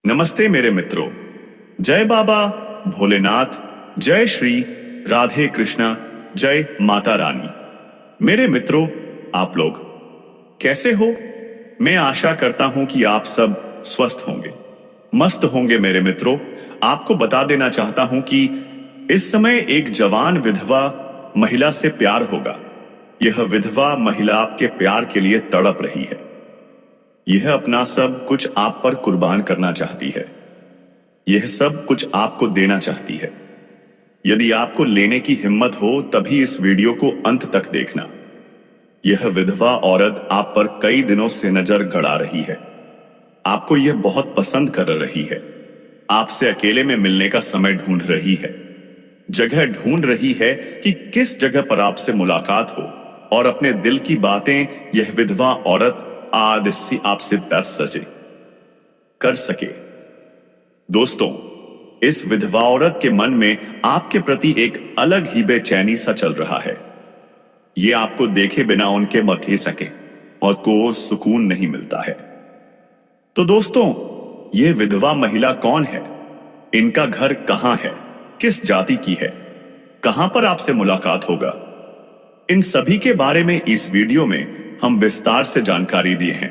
नमस्ते मेरे मित्रों। जय बाबा भोलेनाथ, जय श्री राधे कृष्णा, जय माता रानी। मेरे मित्रों, आप लोग कैसे हो? मैं आशा करता हूं कि आप सब स्वस्थ होंगे, मस्त होंगे। मेरे मित्रों, आपको बता देना चाहता हूं कि इस समय एक जवान विधवा महिला से प्यार होगा। यह विधवा महिला आपके प्यार के लिए तड़प रही है। यह अपना सब कुछ आप पर कुर्बान करना चाहती है। यह सब कुछ आपको देना चाहती है। यदि आपको लेने की हिम्मत हो तभी इस वीडियो को अंत तक देखना। यह विधवा औरत आप पर कई दिनों से नजर गड़ा रही है। आपको यह बहुत पसंद कर रही है। आपसे अकेले में मिलने का समय ढूंढ रही है। जगह ढूंढ रही है कि किस जगह पर आपसे मुलाकात हो और अपने दिल की बातें यह विधवा औरत आज से आपसे कर सके। दोस्तों, इस विधवा औरत के मन में आपके प्रति एक अलग ही बेचैनी सा चल रहा है। ये आपको देखे बिना उनके मत ही सके और को सुकून नहीं मिलता है। तो दोस्तों, ये विधवा महिला कौन है? इनका घर कहां है? किस जाति की है? कहां पर आपसे मुलाकात होगा? इन सभी के बारे में इस वीडियो में हम विस्तार से जानकारी दिए हैं।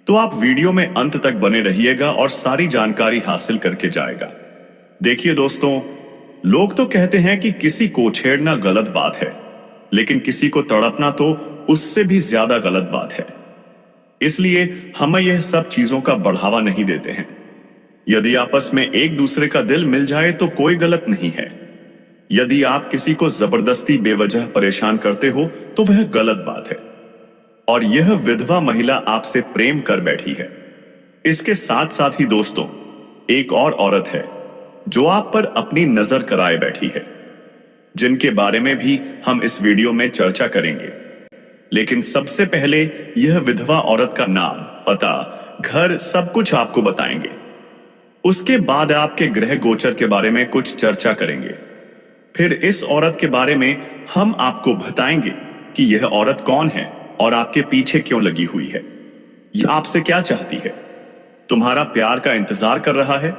तो आप वीडियो में अंत तक बने रहिएगा और सारी जानकारी हासिल करके जाएगा। देखिए दोस्तों, लोग तो कहते हैं कि किसी को छेड़ना गलत बात है, लेकिन किसी को तड़पना तो उससे भी ज्यादा गलत बात है। इसलिए हम यह सब चीजों का बढ़ावा नहीं देते हैं। यदि आपस में एक दूसरे का दिल मिल जाए तो कोई गलत नहीं है। यदि आप किसी को जबरदस्ती बेवजह परेशान करते हो तो वह गलत बात है। और यह विधवा महिला आपसे प्रेम कर बैठी है। इसके साथ साथ ही दोस्तों, एक और औरत है जो आप पर अपनी नजर कराए बैठी है, जिनके बारे में भी हम इस वीडियो में चर्चा करेंगे। लेकिन सबसे पहले यह विधवा औरत का नाम, पता, घर, सब कुछ आपको बताएंगे। उसके बाद आपके ग्रह गोचर के बारे में कुछ चर्चा करेंगे। फिर इस औरत के बारे में हम आपको बताएंगे कि यह औरत कौन है और आपके पीछे क्यों लगी हुई है। यह आपसे क्या चाहती है? तुम्हारा प्यार का इंतजार कर रहा है,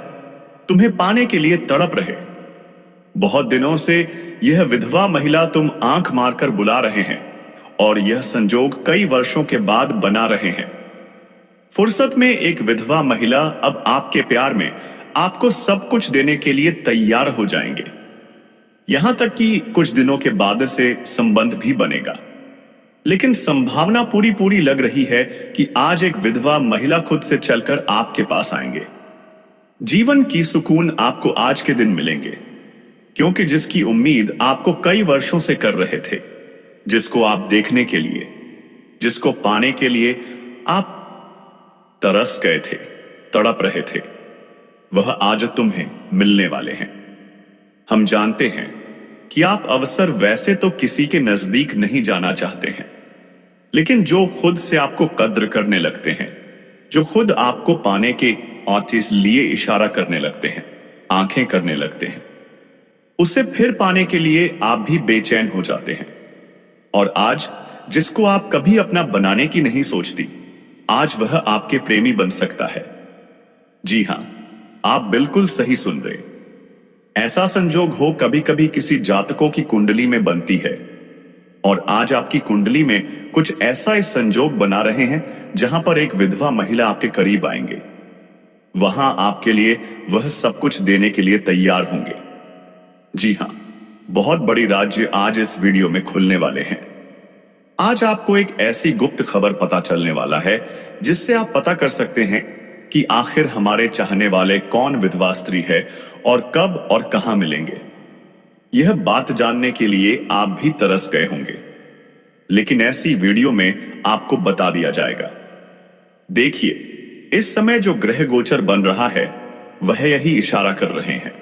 तुम्हें पाने के लिए तड़प रहे। बहुत दिनों से यह विधवा महिला तुम आंख मारकर बुला रहे हैं और यह संजोग कई वर्षों के बाद बना रहे हैं। फुर्सत में एक विधवा महिला अब आपके प्यार में आपको सब कुछ देने के लिए तैयार हो जाएंगे। यहां तक कि कुछ दिनों के बाद से संबंध भी बनेगा। लेकिन संभावना पूरी लग रही है कि आज एक विधवा महिला खुद से चलकर आपके पास आएंगे। जीवन की सुकून आपको आज के दिन मिलेंगे, क्योंकि जिसकी उम्मीद आपको कई वर्षों से कर रहे थे, जिसको आप देखने के लिए, जिसको पाने के लिए आप तरस गए थे, तड़प रहे थे, वह आज तुम्हें मिलने वाले हैं। हम जानते हैं कि आप अवसर वैसे तो किसी के नजदीक नहीं जाना चाहते हैं, लेकिन जो खुद से आपको कद्र करने लगते हैं, जो खुद आपको पाने के लिए इशारा करने लगते हैं, आंखें करने लगते हैं, उसे फिर पाने के लिए आप भी बेचैन हो जाते हैं। और आज जिसको आप कभी अपना बनाने की नहीं सोचती, आज वह आपके प्रेमी बन सकता है। जी हां, आप बिल्कुल सही सुन रहे। ऐसा संजोग हो कभी कभी किसी जातकों की कुंडली में बनती है, और आज आपकी कुंडली में कुछ ऐसा इस संजोग बना रहे हैं जहां पर एक विधवा महिला आपके करीब आएंगे। वहां आपके लिए वह सब कुछ देने के लिए तैयार होंगे। जी हां, बहुत बड़ी राज्य आज इस वीडियो में खुलने वाले हैं। आज आपको एक ऐसी गुप्त खबर पता चलने वाला है जिससे आप पता कर सकते हैं कि आखिर हमारे चाहने वाले कौन विधवा स्त्री है और कब और कहां मिलेंगे। यह बात जानने के लिए आप भी तरस गए होंगे, लेकिन ऐसी वीडियो में आपको बता दिया जाएगा। देखिए, इस समय जो ग्रह गोचर बन रहा है वह यही इशारा कर रहे हैं,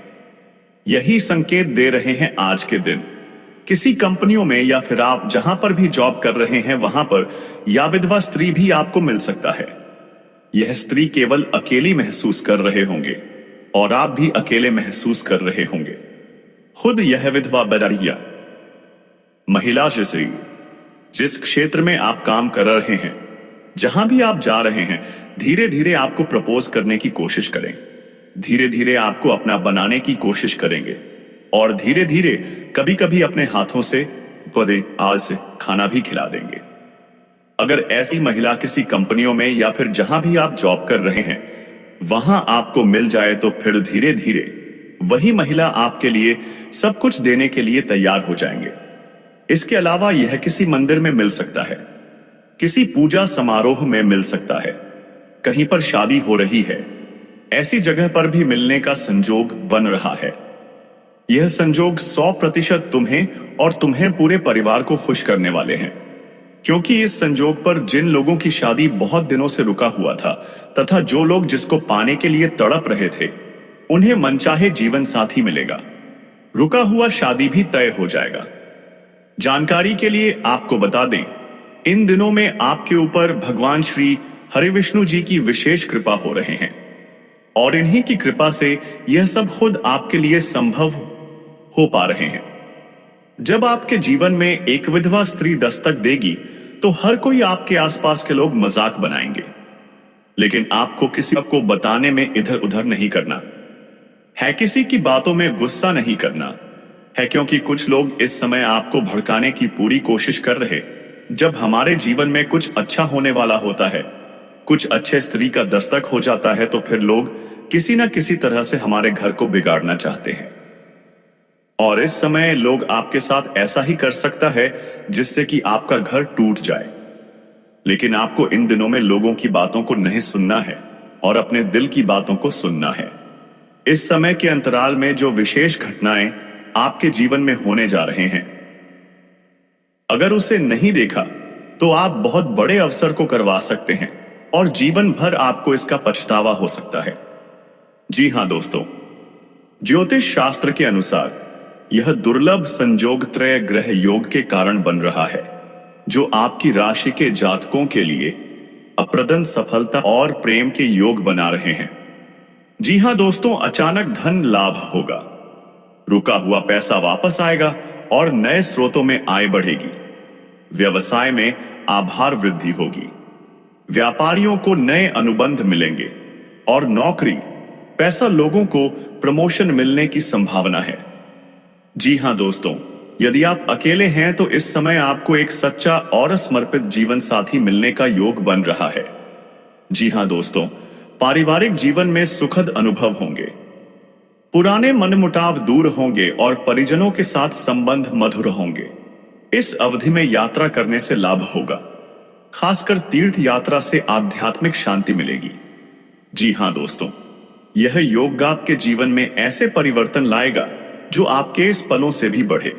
यही संकेत दे रहे हैं आज के दिन। किसी कंपनियों में या फिर आप जहां पर भी जॉब कर रहे हैं वहां पर या विधवा स्त्री भी आपको मिल सकता है। यह स्त्री केवल अकेली महसूस कर रहे होंगे और आप भी अकेले महसूस कर रहे होंगे। खुद यह विधवा बदरिया महिला जिस क्षेत्र में आप काम कर रहे हैं जहां भी आप जा रहे हैं, धीरे धीरे आपको प्रपोज करने की कोशिश करें। धीरे धीरे आपको अपना बनाने की कोशिश करेंगे और धीरे धीरे कभी कभी अपने हाथों से पौधे आज से खाना भी खिला देंगे। अगर ऐसी महिला किसी कंपनियों में या फिर जहां भी आप जॉब कर रहे हैं वहां आपको मिल जाए तो फिर धीरे धीरे वही महिला आपके लिए सब कुछ देने के लिए तैयार हो जाएंगे। इसके अलावा यह किसी मंदिर में मिल सकता है, किसी पूजा समारोह में मिल सकता है, कहीं पर शादी हो रही है, ऐसी जगह पर भी मिलने का संजोग बन रहा है। यह संजोग 100% तुम्हें और तुम्हें पूरे परिवार को खुश करने वाले हैं, क्योंकि इस संजोग पर जिन लोगों की शादी बहुत दिनों से रुका हुआ था तथा जो लोग जिसको पाने के लिए तड़प रहे थे उन्हें मनचाहे जीवन साथी मिलेगा। रुका हुआ शादी भी तय हो जाएगा। जानकारी के लिए आपको बता दें, इन दिनों में आपके ऊपर भगवान श्री हरिविष्णु जी की विशेष कृपा हो रहे हैं और इन्हीं की कृपा से यह सब खुद आपके लिए संभव हो पा रहे हैं। जब आपके जीवन में एक विधवा स्त्री दस्तक देगी तो हर कोई आपके आसपास के लोग मजाक बनाएंगे, लेकिन आपको किसी को बताने में इधर उधर नहीं करना है, किसी की बातों में गुस्सा नहीं करना है, क्योंकि कुछ लोग इस समय आपको भड़काने की पूरी कोशिश कर रहे। जब हमारे जीवन में कुछ अच्छा होने वाला होता है, कुछ अच्छे स्त्री का दस्तक हो जाता है, तो फिर लोग किसी न किसी तरह से हमारे घर को बिगाड़ना चाहते हैं और इस समय लोग आपके साथ ऐसा ही कर सकता है जिससे कि आपका घर टूट जाए। लेकिन आपको इन दिनों में लोगों की बातों को नहीं सुनना है और अपने दिल की बातों को सुनना है। इस समय के अंतराल में जो विशेष घटनाएं आपके जीवन में होने जा रहे हैं, अगर उसे नहीं देखा तो आप बहुत बड़े अवसर को करवा सकते हैं और जीवन भर आपको इसका पछतावा हो सकता है। जी हां दोस्तों, ज्योतिष शास्त्र के अनुसार यह दुर्लभ संजोग त्रय ग्रह योग के कारण बन रहा है, जो आपकी राशि के जातकों के लिए अप्रदन सफलता और प्रेम के योग बना रहे हैं। जी हां दोस्तों, अचानक धन लाभ होगा, रुका हुआ पैसा वापस आएगा और नए स्रोतों में आय बढ़ेगी। व्यवसाय में आभार वृद्धि होगी, व्यापारियों को नए अनुबंध मिलेंगे और नौकरी पैसा लोगों को प्रमोशन मिलने की संभावना है। जी हां दोस्तों, यदि आप अकेले हैं तो इस समय आपको एक सच्चा और समर्पित जीवन साथी मिलने का योग बन रहा है। जी हां दोस्तों, पारिवारिक जीवन में सुखद अनुभव होंगे, पुराने मनमुटाव दूर होंगे और परिजनों के साथ संबंध मधुर होंगे। इस अवधि में यात्रा करने से लाभ होगा, खासकर तीर्थ यात्रा से आध्यात्मिक शांति मिलेगी। जी हां दोस्तों, यह योग आपके जीवन में ऐसे परिवर्तन लाएगा जो आपके इस पलों से भी बढ़े।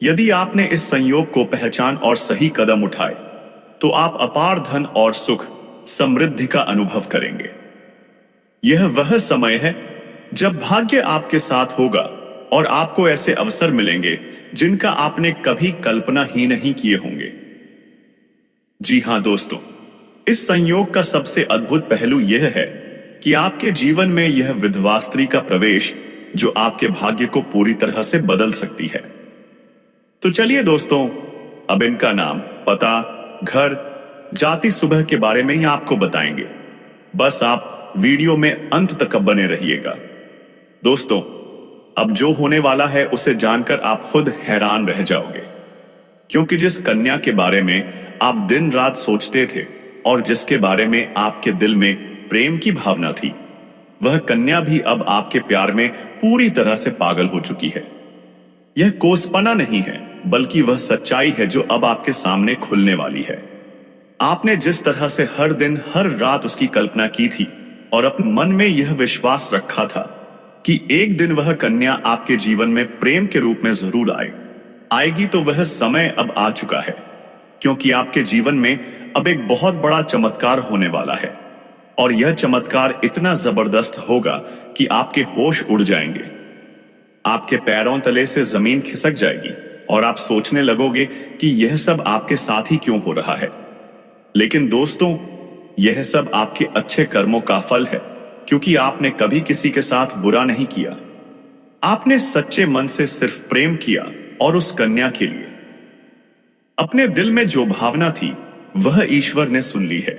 यदि आपने इस संयोग को पहचान और सही कदम उठाए तो आप अपार धन और सुख समृद्धि का अनुभव करेंगे। यह वह समय है जब भाग्य आपके साथ होगा और आपको ऐसे अवसर मिलेंगे जिनका आपने कभी कल्पना ही नहीं किए होंगे। जी हां दोस्तों, इस संयोग का सबसे अद्भुत पहलू यह है कि आपके जीवन में यह विधवा स्त्री का प्रवेश जो आपके भाग्य को पूरी तरह से बदल सकती है। तो चलिए दोस्तों, अब इनका नाम, पता, घर, जाति सुबह के बारे में ही आपको बताएंगे। बस आप वीडियो में अंत तक बने रहिएगा। दोस्तों, अब जो होने वाला है उसे जानकर आप खुद हैरान रह जाओगे, क्योंकि जिस कन्या के बारे में आप दिन रात सोचते थे और जिसके बारे में आपके दिल में प्रेम की भावना थी, वह कन्या भी अब आपके प्यार में पूरी तरह से पागल हो चुकी है। यह कोसपना नहीं है, बल्कि वह सच्चाई है जो अब आपके सामने खुलने वाली है। आपने जिस तरह से हर दिन हर रात उसकी कल्पना की थी और अपने मन में यह विश्वास रखा था कि एक दिन वह कन्या आपके जीवन में प्रेम के रूप में जरूर आएगी, तो वह समय अब आ चुका है, क्योंकि आपके जीवन में अब एक बहुत बड़ा चमत्कार होने वाला है और यह चमत्कार इतना जबरदस्त होगा कि आपके होश उड़ जाएंगे, आपके पैरों तले से जमीन खिसक जाएगी और आप सोचने लगोगे कि यह सब आपके साथ ही क्यों हो रहा है। लेकिन दोस्तों, यह सब आपके अच्छे कर्मों का फल है, क्योंकि आपने कभी किसी के साथ बुरा नहीं किया। आपने सच्चे मन से सिर्फ प्रेम किया और उस कन्या के लिए अपने दिल में जो भावना थी वह ईश्वर ने सुन ली है।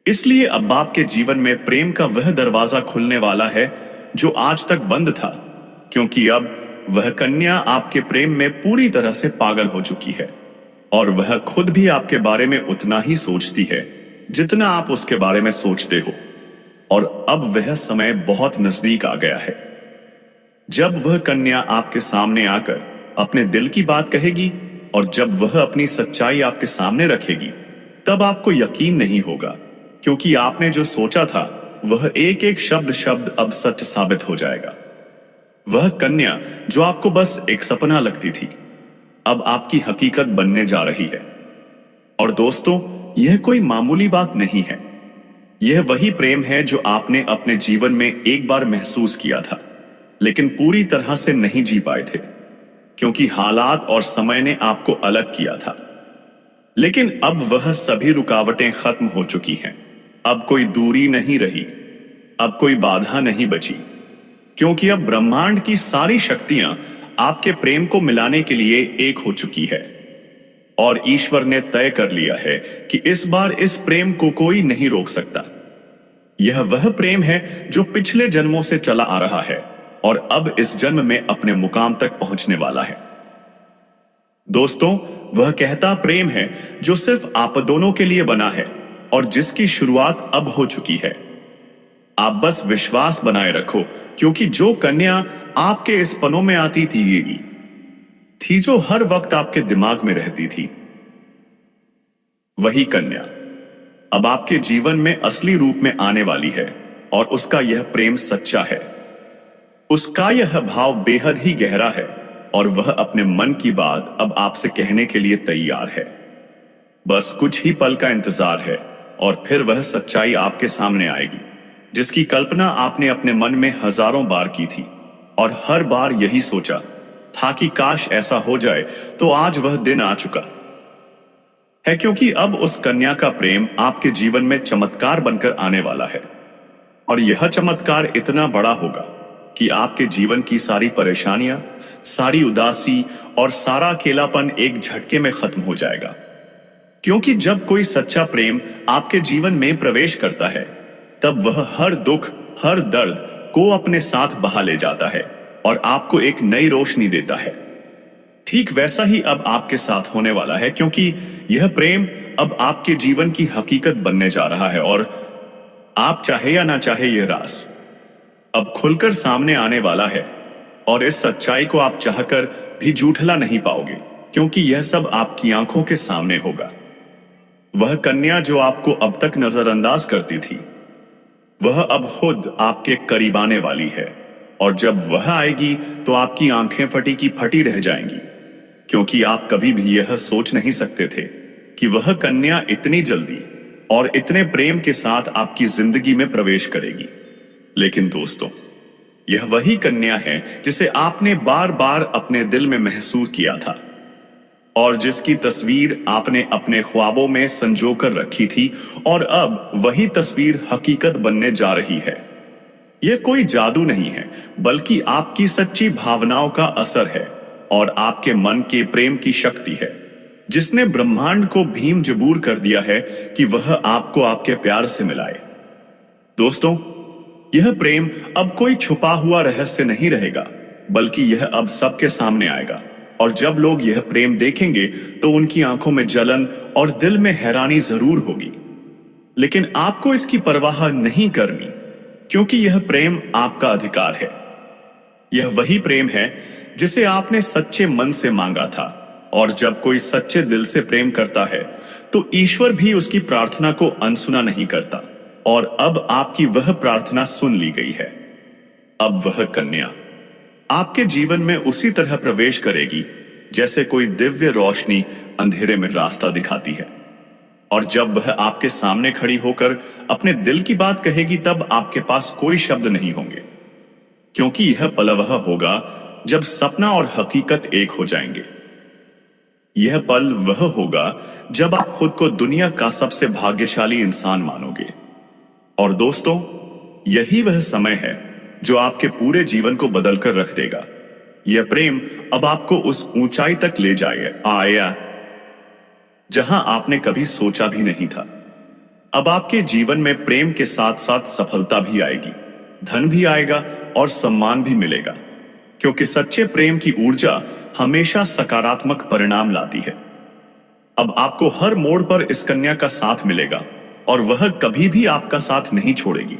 इसलिए अब आपके जीवन में प्रेम का वह दरवाजा खुलने वाला है जो आज तक बंद था, क्योंकि अब वह कन्या आपके प्रेम में पूरी तरह से पागल हो चुकी है और वह खुद भी आपके बारे में उतना ही सोचती है जितना आप उसके बारे में सोचते हो। और अब वह समय बहुत नजदीक आ गया है जब वह कन्या आपके सामने आकर अपने दिल की बात कहेगी, और जब वह अपनी सच्चाई आपके सामने रखेगी तब आपको यकीन नहीं होगा, क्योंकि आपने जो सोचा था वह एक एक शब्द शब्द अब सच साबित हो जाएगा। वह कन्या जो आपको बस एक सपना लगती थी अब आपकी हकीकत बनने जा रही है। और दोस्तों, यह कोई मामूली बात नहीं है। यह वही प्रेम है जो आपने अपने जीवन में एक बार महसूस किया था, लेकिन पूरी तरह से नहीं जी पाए थे, क्योंकि हालात और समय ने आपको अलग किया था। लेकिन अब वह सभी रुकावटें खत्म हो चुकी हैं। अब कोई दूरी नहीं रही, अब कोई बाधा नहीं बची, क्योंकि अब ब्रह्मांड की सारी शक्तियां आपके प्रेम को मिलाने के लिए एक हो चुकी है। और ईश्वर ने तय कर लिया है कि इस बार इस प्रेम को कोई नहीं रोक सकता। यह वह प्रेम है जो पिछले जन्मों से चला आ रहा है और अब इस जन्म में अपने मुकाम तक पहुंचने वाला है। दोस्तों, वह कहता प्रेम है जो सिर्फ आप दोनों के लिए बना है और जिसकी शुरुआत अब हो चुकी है। आप बस विश्वास बनाए रखो, क्योंकि जो कन्या आपके इस पनों में आती थी जो हर वक्त आपके दिमाग में रहती थी, वही कन्या अब आपके जीवन में असली रूप में आने वाली है। और उसका यह प्रेम सच्चा है, उसका यह भाव बेहद ही गहरा है और वह अपने मन की बात अब आपसे कहने के लिए तैयार है। बस कुछ ही पल का इंतजार है और फिर वह सच्चाई आपके सामने आएगी जिसकी कल्पना आपने अपने मन में हजारों बार की थी और हर बार यही सोचा था कि काश ऐसा हो जाए। तो आज वह दिन आ चुका है, क्योंकि अब उस कन्या का प्रेम आपके जीवन में चमत्कार बनकर आने वाला है। और यह चमत्कार इतना बड़ा होगा कि आपके जीवन की सारी परेशानियां, सारी उदासी और सारा अकेलापन एक झटके में खत्म हो जाएगा। क्योंकि जब कोई सच्चा प्रेम आपके जीवन में प्रवेश करता है तब वह हर दुख, हर दर्द को अपने साथ बहा ले जाता है और आपको एक नई रोशनी देता है। ठीक वैसा ही अब आपके साथ होने वाला है, क्योंकि यह प्रेम अब आपके जीवन की हकीकत बनने जा रहा है और आप चाहे या ना चाहे यह राज अब खुलकर सामने आने वाला है। और इस सच्चाई को आप चाहकर भी झूठला नहीं पाओगे, क्योंकि यह सब आपकी आंखों के सामने होगा। वह कन्या जो आपको अब तक नजरअंदाज करती थी, वह अब खुद आपके करीब आने वाली है। और जब वह आएगी तो आपकी आंखें फटी की फटी रह जाएंगी, क्योंकि आप कभी भी यह सोच नहीं सकते थे कि वह कन्या इतनी जल्दी और इतने प्रेम के साथ आपकी जिंदगी में प्रवेश करेगी। लेकिन दोस्तों, यह वही कन्या है जिसे आपने बार बार अपने दिल में महसूस किया था और जिसकी तस्वीर आपने अपने ख्वाबों में संजोकर रखी थी, और अब वही तस्वीर हकीकत बनने जा रही है। यह कोई जादू नहीं है, बल्कि आपकी सच्ची भावनाओं का असर है और आपके मन के प्रेम की शक्ति है, जिसने ब्रह्मांड को भीम जबूर कर दिया है कि वह आपको आपके प्यार से मिलाए। दोस्तों, यह प्रेम अब कोई छुपा हुआ रहस्य नहीं रहेगा, बल्कि यह अब सबके सामने आएगा। और जब लोग यह प्रेम देखेंगे तो उनकी आंखों में जलन और दिल में हैरानी जरूर होगी, लेकिन आपको इसकी परवाह नहीं करनी, क्योंकि यह प्रेम आपका अधिकार है। यह वही प्रेम है जिसे आपने सच्चे मन से मांगा था। और जब कोई सच्चे दिल से प्रेम करता है तो ईश्वर भी उसकी प्रार्थना को अनसुना नहीं करता। और अब आपकी वह प्रार्थना सुन ली गई है। अब वह कन्या आपके जीवन में उसी तरह प्रवेश करेगी जैसे कोई दिव्य रोशनी अंधेरे में रास्ता दिखाती है। और जब वह आपके सामने खड़ी होकर अपने दिल की बात कहेगी तब आपके पास कोई शब्द नहीं होंगे, क्योंकि यह पल वह होगा जब सपना और हकीकत एक हो जाएंगे। यह पल वह होगा जब आप खुद को दुनिया का सबसे भाग्यशाली इंसान मानोगे। और दोस्तों, यही वह समय है जो आपके पूरे जीवन को बदलकर रख देगा। यह प्रेम अब आपको उस ऊंचाई तक ले जाएगा जहां आपने कभी सोचा भी नहीं था। अब आपके जीवन में प्रेम के साथ साथ सफलता भी आएगी, धन भी आएगा और सम्मान भी मिलेगा, क्योंकि सच्चे प्रेम की ऊर्जा हमेशा सकारात्मक परिणाम लाती है। अब आपको हर मोड़ पर इस कन्या का साथ मिलेगा और वह कभी भी आपका साथ नहीं छोड़ेगी,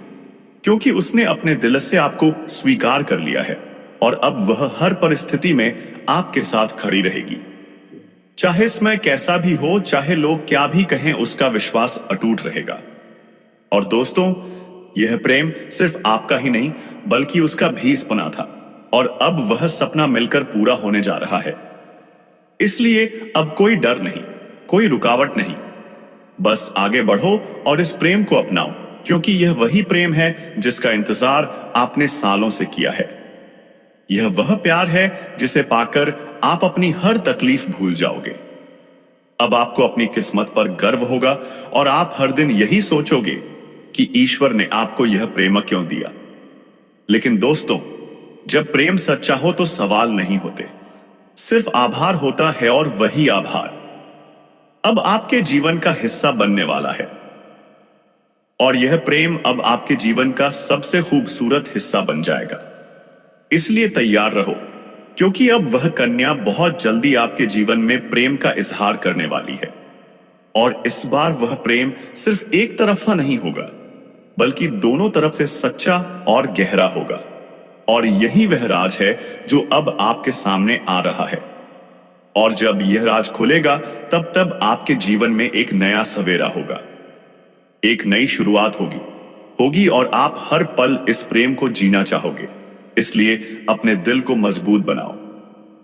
क्योंकि उसने अपने दिल से आपको स्वीकार कर लिया है और अब वह हर परिस्थिति में आपके साथ खड़ी रहेगी। चाहे समय कैसा भी हो, चाहे लोग क्या भी कहें, उसका विश्वास अटूट रहेगा। और दोस्तों, यह प्रेम सिर्फ आपका ही नहीं बल्कि उसका भी सपना था और अब वह सपना मिलकर पूरा होने जा रहा है। इसलिए अब कोई डर नहीं, कोई रुकावट नहीं, बस आगे बढ़ो और इस प्रेम को अपनाओ, क्योंकि यह वही प्रेम है जिसका इंतजार आपने सालों से किया है। यह वह प्यार है जिसे पाकर आप अपनी हर तकलीफ भूल जाओगे। अब आपको अपनी किस्मत पर गर्व होगा और आप हर दिन यही सोचोगे कि ईश्वर ने आपको यह प्रेम क्यों दिया। लेकिन दोस्तों, जब प्रेम सच्चा हो तो सवाल नहीं होते, सिर्फ आभार होता है, और वही आभार अब आपके जीवन का हिस्सा बनने वाला है। और यह प्रेम अब आपके जीवन का सबसे खूबसूरत हिस्सा बन जाएगा। इसलिए तैयार रहो, क्योंकि अब वह कन्या बहुत जल्दी आपके जीवन में प्रेम का इजहार करने वाली है। और इस बार वह प्रेम सिर्फ एक तरफा नहीं होगा, बल्कि दोनों तरफ से सच्चा और गहरा होगा। और यही वह राज है जो अब आपके सामने आ रहा है। और जब यह राज खुलेगा, तब आपके जीवन में एक नया सवेरा होगा, एक नई शुरुआत होगी और आप हर पल इस प्रेम को जीना चाहोगे। इसलिए अपने दिल को मजबूत बनाओ,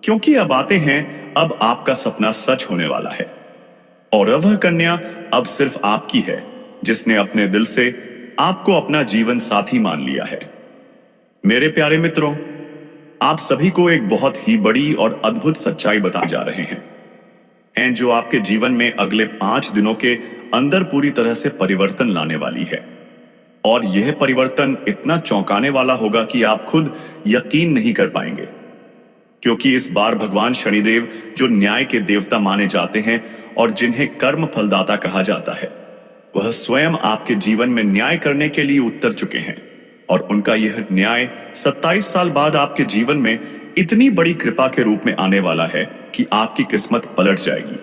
क्योंकि अब आते हैं, अब आपका सपना सच होने वाला है। और वह कन्या अब सिर्फ आपकी है, जिसने अपने दिल से आपको अपना जीवन साथी मान लिया है। मेरे प्यारे मित्रों, आप सभी को एक बहुत ही बड़ी और अद्भुत सच्चाई बताने जा रहे हैं जो आपके जीवन में अगले 5 दिनों के अंदर पूरी तरह से परिवर्तन लाने वाली है। और यह परिवर्तन इतना चौंकाने वाला होगा कि आप खुद यकीन नहीं कर पाएंगे, क्योंकि इस बार भगवान शनिदेव, जो न्याय के देवता माने जाते हैं और जिन्हें कर्म फलदाता कहा जाता है, वह स्वयं आपके जीवन में न्याय करने के लिए उतर चुके हैं। और उनका यह न्याय 27 साल बाद आपके जीवन में इतनी बड़ी कृपा के रूप में आने वाला है कि आपकी किस्मत पलट जाएगी,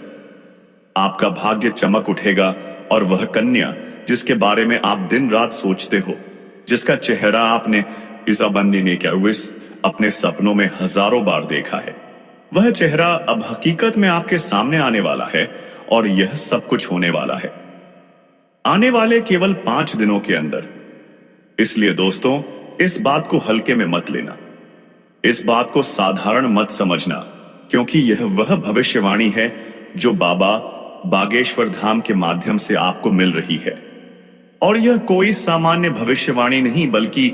आपका भाग्य चमक उठेगा। और वह कन्या जिसके बारे में आप दिन रात सोचते हो, जिसका चेहरा आपने इसाबंदी ने अपने सपनों में हजारों बार देखा है, वह चेहरा अब हकीकत में आपके सामने आने वाला है। और यह सब कुछ होने वाला है आने वाले केवल 5 दिनों के अंदर। इसलिए दोस्तों, इस बात को हल्के में मत लेना, इस बात को साधारण मत समझना, क्योंकि यह वह भविष्यवाणी है जो बाबा बागेश्वर धाम के माध्यम से आपको मिल रही है। और यह कोई सामान्य भविष्यवाणी नहीं, बल्कि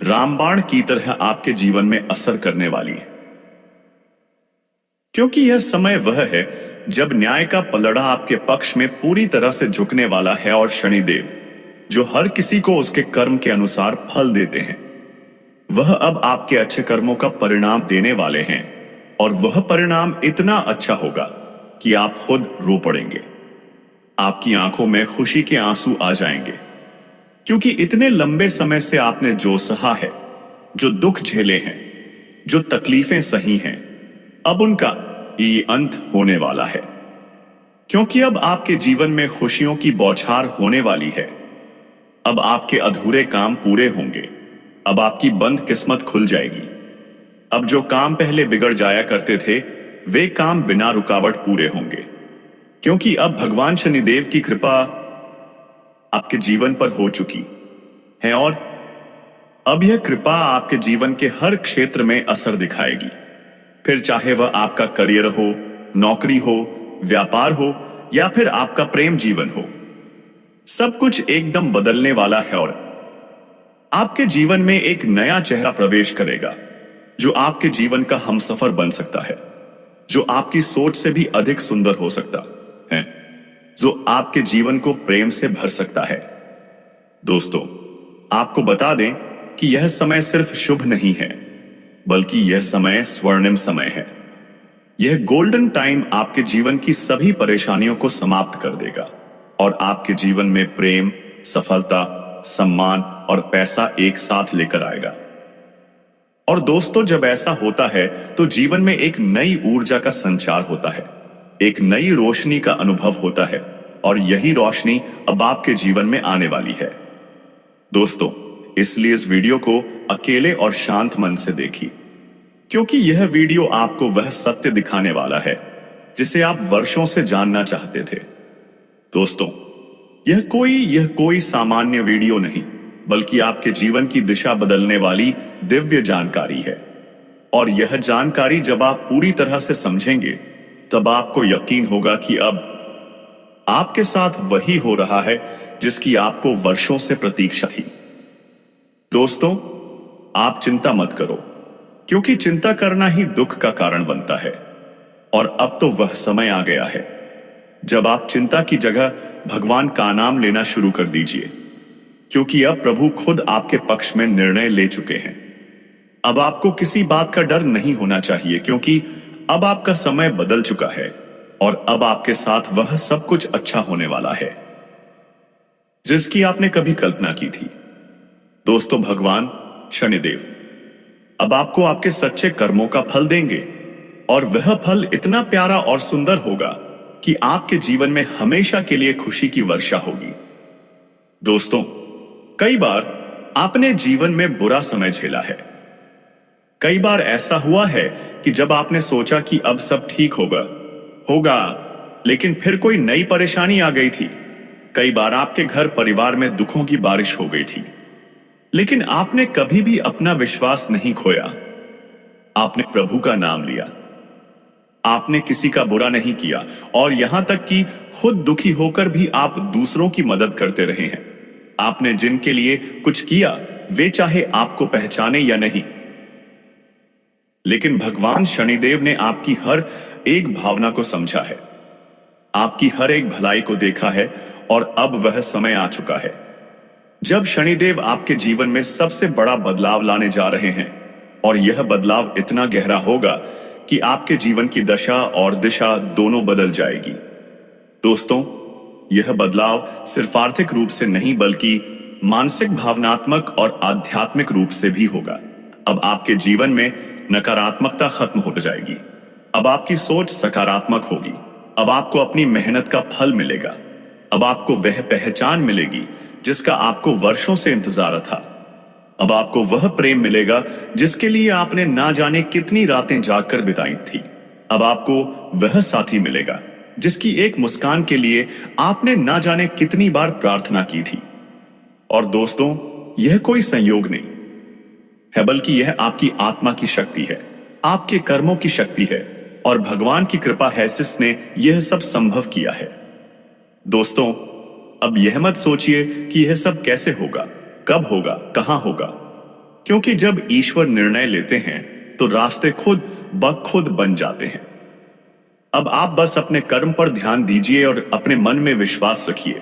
रामबाण की तरह आपके जीवन में असर करने वाली है। क्योंकि यह समय वह है जब न्याय का पलड़ा आपके पक्ष में पूरी तरह से झुकने वाला है और शनिदेव, जो हर किसी को उसके कर्म के अनुसार फल देते हैं, वह अब आपके अच्छे कर्मों का परिणाम देने वाले हैं। और वह परिणाम इतना अच्छा होगा कि आप खुद रो पड़ेंगे, आपकी आंखों में खुशी के आंसू आ जाएंगे, क्योंकि इतने लंबे समय से आपने जो सहा है, जो दुख झेले हैं, जो तकलीफें सही हैं, अब उनका ये अंत होने वाला है। क्योंकि अब आपके जीवन में खुशियों की बौछार होने वाली है। अब आपके अधूरे काम पूरे होंगे, अब आपकी बंद किस्मत खुल जाएगी। अब जो काम पहले बिगड़ जाया करते थे, वे काम बिना रुकावट पूरे होंगे, क्योंकि अब भगवान शनिदेव की कृपा आपके जीवन पर हो चुकी है। और अब यह कृपा आपके जीवन के हर क्षेत्र में असर दिखाएगी, फिर चाहे वह आपका करियर हो, नौकरी हो, व्यापार हो या फिर आपका प्रेम जीवन हो। सब कुछ एकदम बदलने वाला है और आपके जीवन में एक नया चेहरा प्रवेश करेगा, जो आपके जीवन का हमसफर बन सकता है, जो आपकी सोच से भी अधिक सुंदर हो सकता है, जो आपके जीवन को प्रेम से भर सकता है। दोस्तों, आपको बता दें कि यह समय सिर्फ शुभ नहीं है, बल्कि यह समय स्वर्णिम समय है। यह गोल्डन टाइम आपके जीवन की सभी परेशानियों को समाप्त कर देगा और आपके जीवन में प्रेम, सफलता, सम्मान और पैसा एक साथ लेकर आएगा। और दोस्तों, जब ऐसा होता है तो जीवन में एक नई ऊर्जा का संचार होता है, एक नई रोशनी का अनुभव होता है और यही रोशनी अब आपके जीवन में आने वाली है। दोस्तों, इसलिए इस वीडियो को अकेले और शांत मन से देखिए, क्योंकि यह वीडियो आपको वह सत्य दिखाने वाला है जिसे आप वर्षों से जानना चाहते थे। दोस्तों, यह कोई सामान्य वीडियो नहीं, बल्कि आपके जीवन की दिशा बदलने वाली दिव्य जानकारी है। और यह जानकारी जब आप पूरी तरह से समझेंगे, तब आपको यकीन होगा कि अब आपके साथ वही हो रहा है जिसकी आपको वर्षों से प्रतीक्षा थी। दोस्तों, आप चिंता मत करो, क्योंकि चिंता करना ही दुख का कारण बनता है। और अब तो वह समय आ गया है जब आप चिंता की जगह भगवान का नाम लेना शुरू कर दीजिए, क्योंकि अब प्रभु खुद आपके पक्ष में निर्णय ले चुके हैं। अब आपको किसी बात का डर नहीं होना चाहिए, क्योंकि अब आपका समय बदल चुका है और अब आपके साथ वह सब कुछ अच्छा होने वाला है जिसकी आपने कभी कल्पना की थी। दोस्तों, भगवान शनिदेव अब आपको आपके सच्चे कर्मों का फल देंगे और वह फल इतना प्यारा और सुंदर होगा कि आपके जीवन में हमेशा के लिए खुशी की वर्षा होगी। दोस्तों, कई बार आपने जीवन में बुरा समय झेला है। कई बार ऐसा हुआ है कि जब आपने सोचा कि अब सब ठीक होगा, लेकिन फिर कोई नई परेशानी आ गई थी। कई बार आपके घर परिवार में दुखों की बारिश हो गई थी, लेकिन आपने कभी भी अपना विश्वास नहीं खोया। आपने प्रभु का नाम लिया, आपने किसी का बुरा नहीं किया और यहां तक कि खुद दुखी होकर भी आप दूसरों की मदद करते रहे हैं। आपने जिनके लिए कुछ किया, वे चाहे आपको पहचाने या नहीं, लेकिन भगवान शनिदेव ने आपकी हर एक भावना को समझा है, आपकी हर एक भलाई को देखा है और अब वह समय आ चुका है जब शनिदेव आपके जीवन में सबसे बड़ा बदलाव लाने जा रहे हैं। और यह बदलाव इतना गहरा होगा कि आपके जीवन की दशा और दिशा दोनों बदल जाएगी। दोस्तों, यह बदलाव सिर्फ आर्थिक रूप से नहीं, बल्कि मानसिक, भावनात्मक और आध्यात्मिक रूप से भी होगा। अब आपके जीवन में नकारात्मकता खत्म हो जाएगी, अब आपकी सोच सकारात्मक होगी, अब आपको अपनी मेहनत का फल मिलेगा, अब आपको वह पहचान मिलेगी जिसका आपको वर्षों से इंतजार था, अब आपको वह प्रेम मिलेगा जिसके लिए आपने ना जाने कितनी रातें जागकर बिताई थी, अब आपको वह साथी मिलेगा जिसकी एक मुस्कान के लिए आपने ना जाने कितनी बार प्रार्थना की थी। और दोस्तों, यह कोई संयोग नहीं है, बल्कि यह आपकी आत्मा की शक्ति है, आपके कर्मों की शक्ति है और भगवान की कृपा है जिसने यह सब संभव किया है। दोस्तों, अब यह मत सोचिए कि यह सब कैसे होगा, कब होगा, कहां होगा, क्योंकि जब ईश्वर निर्णय लेते हैं तो रास्ते खुद ब खुद बन जाते हैं। अब आप बस अपने कर्म पर ध्यान दीजिए और अपने मन में विश्वास रखिए,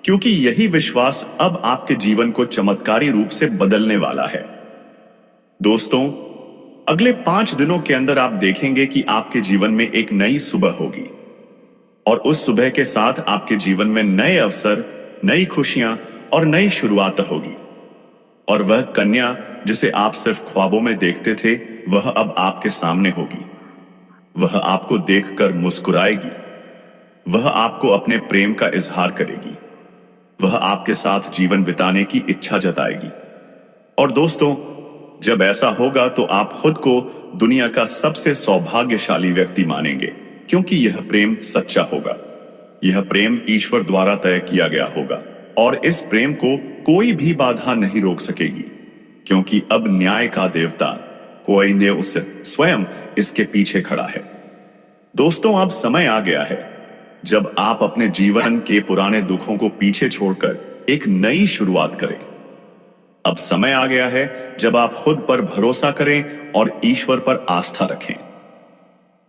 क्योंकि यही विश्वास अब आपके जीवन को चमत्कारी रूप से बदलने वाला है। दोस्तों, अगले 5 दिनों के अंदर आप देखेंगे कि आपके जीवन में एक नई सुबह होगी और उस सुबह के साथ आपके जीवन में नए अवसर, नई खुशियां और नई शुरुआत होगी। और वह कन्या जिसे आप सिर्फ ख्वाबों में देखते थे, वह अब आपके सामने होगी। वह आपको देखकर मुस्कुराएगी, वह आपको अपने प्रेम का इजहार करेगी, वह आपके साथ जीवन बिताने की इच्छा जताएगी। और दोस्तों, जब ऐसा होगा तो आप खुद को दुनिया का सबसे सौभाग्यशाली व्यक्ति मानेंगे, क्योंकि यह प्रेम सच्चा होगा, यह प्रेम ईश्वर द्वारा तय किया गया होगा और इस प्रेम को कोई भी बाधा नहीं रोक सकेगी, क्योंकि अब न्याय का देवता कोई ने उससे स्वयं इसके पीछे खड़ा है। दोस्तों, अब समय आ गया है जब आप अपने जीवन के पुराने दुखों को पीछे छोड़कर एक नई शुरुआत करें। अब समय आ गया है जब आप खुद पर भरोसा करें और ईश्वर पर आस्था रखें।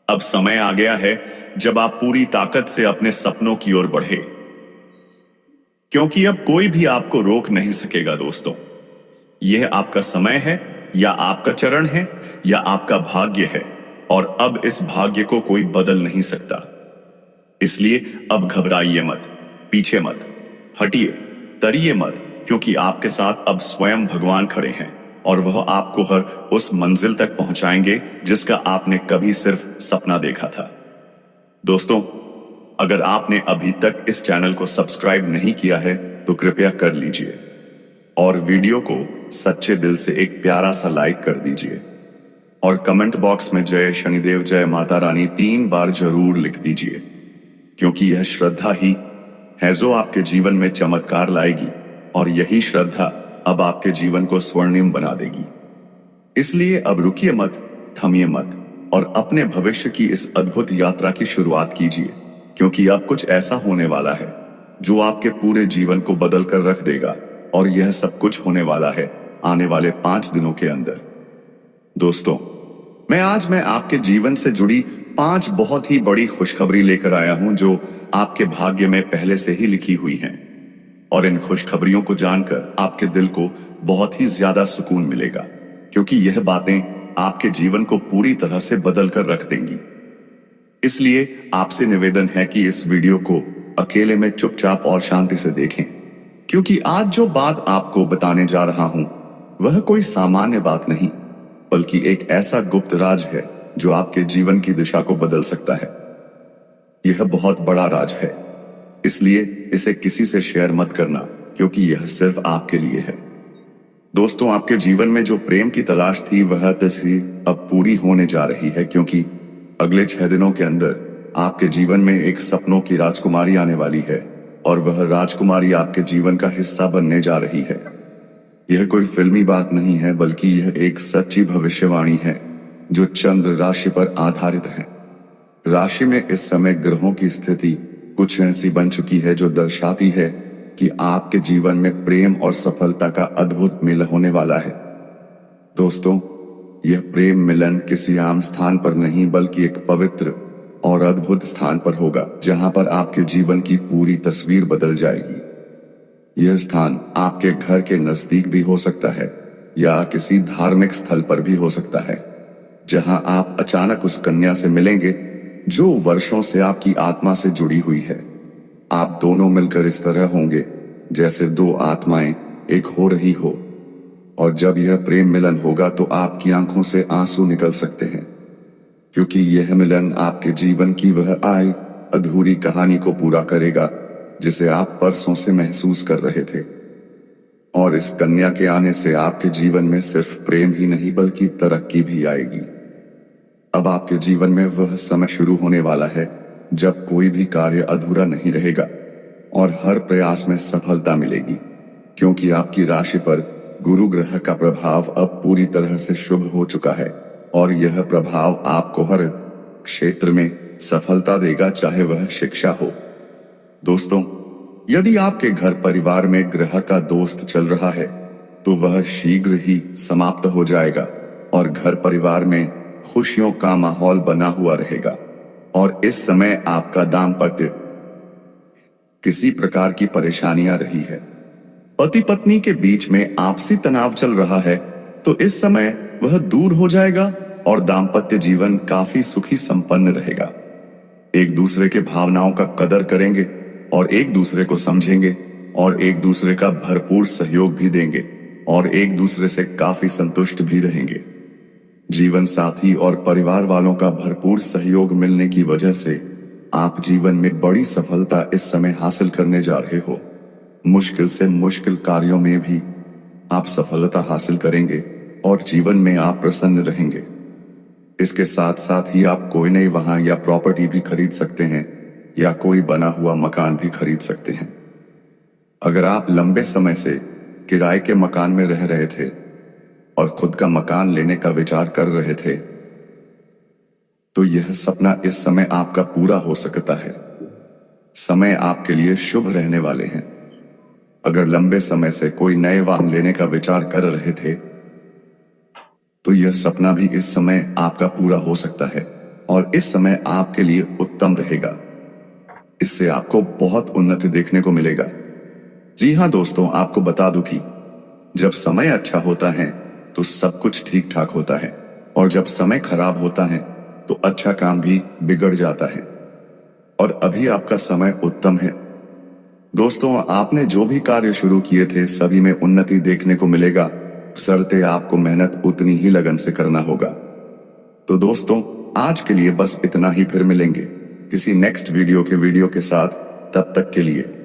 अब समय आ गया है जब आप पूरी ताकत से अपने सपनों की ओर बढ़े, क्योंकि अब कोई भी आपको रोक नहीं सकेगा। दोस्तों, यह आपका समय है या आपका चरण है या आपका भाग्य है, और अब इस भाग्य को कोई बदल नहीं सकता। इसलिए अब घबराइए मत, पीछे मत हटिए, तरिए मत, क्योंकि आपके साथ अब स्वयं भगवान खड़े हैं और वह आपको हर उस मंजिल तक पहुंचाएंगे जिसका आपने कभी सिर्फ सपना देखा था। दोस्तों, अगर आपने अभी तक इस चैनल को सब्सक्राइब नहीं किया है तो कृपया कर लीजिए और वीडियो को सच्चे दिल से एक प्यारा सा लाइक कर दीजिए और कमेंट बॉक्स में जय शनिदेव जय माता रानी 3 बार जरूर लिख दीजिए, क्योंकि यह श्रद्धा ही है जो आपके जीवन में चमत्कार लाएगी और यही श्रद्धा अब आपके जीवन को स्वर्णिम बना देगी। इसलिए अब रुकिए मत, थमिए मत और अपने भविष्य की इस अद्भुत यात्रा की शुरुआत कीजिए, क्योंकि अब कुछ ऐसा होने वाला है जो आपके पूरे जीवन को बदल कर रख देगा और यह सब कुछ होने वाला है आने वाले 5 दिनों के अंदर। दोस्तों, मैं आपके जीवन से जुड़ी 5 बहुत ही बड़ी खुशखबरी लेकर आया हूं जो आपके भाग्य में पहले से ही लिखी हुई हैं और इन खुशखबरियों को जानकर आपके दिल को बहुत ही ज्यादा सुकून मिलेगा, क्योंकि यह बातें आपके जीवन को पूरी तरह से बदल कर रख देंगी। इसलिए आपसे निवेदन है कि इस वीडियो को अकेले में चुपचाप और शांति से देखें, क्योंकि आज जो बात आपको बताने जा रहा हूं वह कोई सामान्य बात नहीं, बल्कि एक ऐसा गुप्त राज है जो आपके जीवन की दिशा को बदल सकता है। यह बहुत बड़ा राज है, इसलिए इसे किसी से शेयर मत करना, क्योंकि यह सिर्फ आपके लिए है। दोस्तों, आपके जीवन में जो प्रेम की तलाश थी वह तस्वीर अब पूरी होने जा रही है, क्योंकि अगले 6 दिनों के अंदर आपके जीवन में एक सपनों की राजकुमारी आने वाली है और वह राजकुमारी आपके जीवन का हिस्सा बनने जा रही है। यह कोई फिल्मी बात नहीं है, बल्कि यह एक सच्ची भविष्यवाणी है जो चंद्र राशि पर आधारित है। राशि में इस समय ग्रहों की स्थिति कुछ ऐसी बन चुकी है जो दर्शाती है कि आपके जीवन में प्रेम और सफलता का अद्भुत मिलन होने वाला है। दोस्तों, यह प्रेम मिलन किसी आम स्थान पर नहीं, बल्कि एक पवित्र और अद्भुत स्थान पर होगा, जहां पर आपके जीवन की पूरी तस्वीर बदल जाएगी। यह स्थान आपके घर के नजदीक भी हो सकता है या किसी धार्मिक स्थल पर भी हो सकता है, जहां आप अचानक उस कन्या से मिलेंगे जो वर्षों से आपकी आत्मा से जुड़ी हुई है। आप दोनों मिलकर इस तरह होंगे जैसे 2 आत्माएं एक हो रही हो, और जब यह प्रेम मिलन होगा तो आपकी आंखों से आंसू निकल सकते हैं, क्योंकि यह मिलन आपके जीवन की वह अधूरी कहानी को पूरा करेगा जिसे आप परसों से महसूस कर रहे थे। और इस कन्या के आने से आपके जीवन में सिर्फ प्रेम ही नहीं बल्कि तरक्की भी आएगी। अब आपके जीवन में वह समय शुरू होने वाला है जब कोई भी कार्य अधूरा नहीं रहेगा और हर प्रयास में सफलता मिलेगी, क्योंकि आपकी राशि पर गुरु ग्रह का प्रभाव अब पूरी तरह से शुभ हो चुका है और यह प्रभाव आपको हर क्षेत्र में सफलता देगा, चाहे वह शिक्षा हो। दोस्तों, यदि आपके घर परिवार में ग्रह का दोस्त चल रहा है तो वह शीघ्र ही समाप्त हो जाएगा और घर परिवार में खुशियों का माहौल बना हुआ रहेगा और इस समय आपका दाम्पत्य किसी प्रकार की परेशानियां रही है, पति पत्नी के बीच में आपसी तनाव चल रहा है, तो इस समय वह दूर हो जाएगा और दाम्पत्य जीवन काफी सुखी संपन्न रहेगा। एक दूसरे के भावनाओं का कदर करेंगे और एक दूसरे को समझेंगे और एक दूसरे का भरपूर सहयोग भी देंगे और एक दूसरे से काफी संतुष्ट भी रहेंगे। जीवन साथी और परिवार वालों का भरपूर सहयोग मिलने की वजह से आप जीवन में बड़ी सफलता इस समय हासिल करने जा रहे हो। मुश्किल से मुश्किल कार्यों में भी आप सफलता हासिल करेंगे और जीवन में आप प्रसन्न रहेंगे। इसके साथ साथ ही आप कोई नई वाहन या प्रॉपर्टी भी खरीद सकते हैं या कोई बना हुआ मकान भी खरीद सकते हैं। अगर आप लंबे समय से किराए के मकान में रह रहे थे और खुद का मकान लेने का विचार कर रहे थे, तो यह सपना इस समय आपका पूरा हो सकता है। समय आपके लिए शुभ रहने वाले हैं। अगर लंबे समय से कोई नए वाहन लेने का विचार कर रहे थे, तो यह सपना भी इस समय आपका पूरा हो सकता है और इस समय आपके लिए उत्तम रहेगा। इससे आपको बहुत उन्नति देखने को मिलेगा। जी हाँ दोस्तों, आपको बता दूं कि जब समय अच्छा होता है तो सब कुछ ठीक ठाक होता है और जब समय खराब होता है तो अच्छा काम भी बिगड़ जाता है। और अभी आपका समय उत्तम है। दोस्तों, आपने जो भी कार्य शुरू किए थे सभी में उन्नति देखने को मिलेगा, शर्ते आपको मेहनत उतनी ही लगन से करना होगा। तो दोस्तों, आज के लिए बस इतना ही, फिर मिलेंगे किसी नेक्स्ट वीडियो के साथ। तब तक के लिए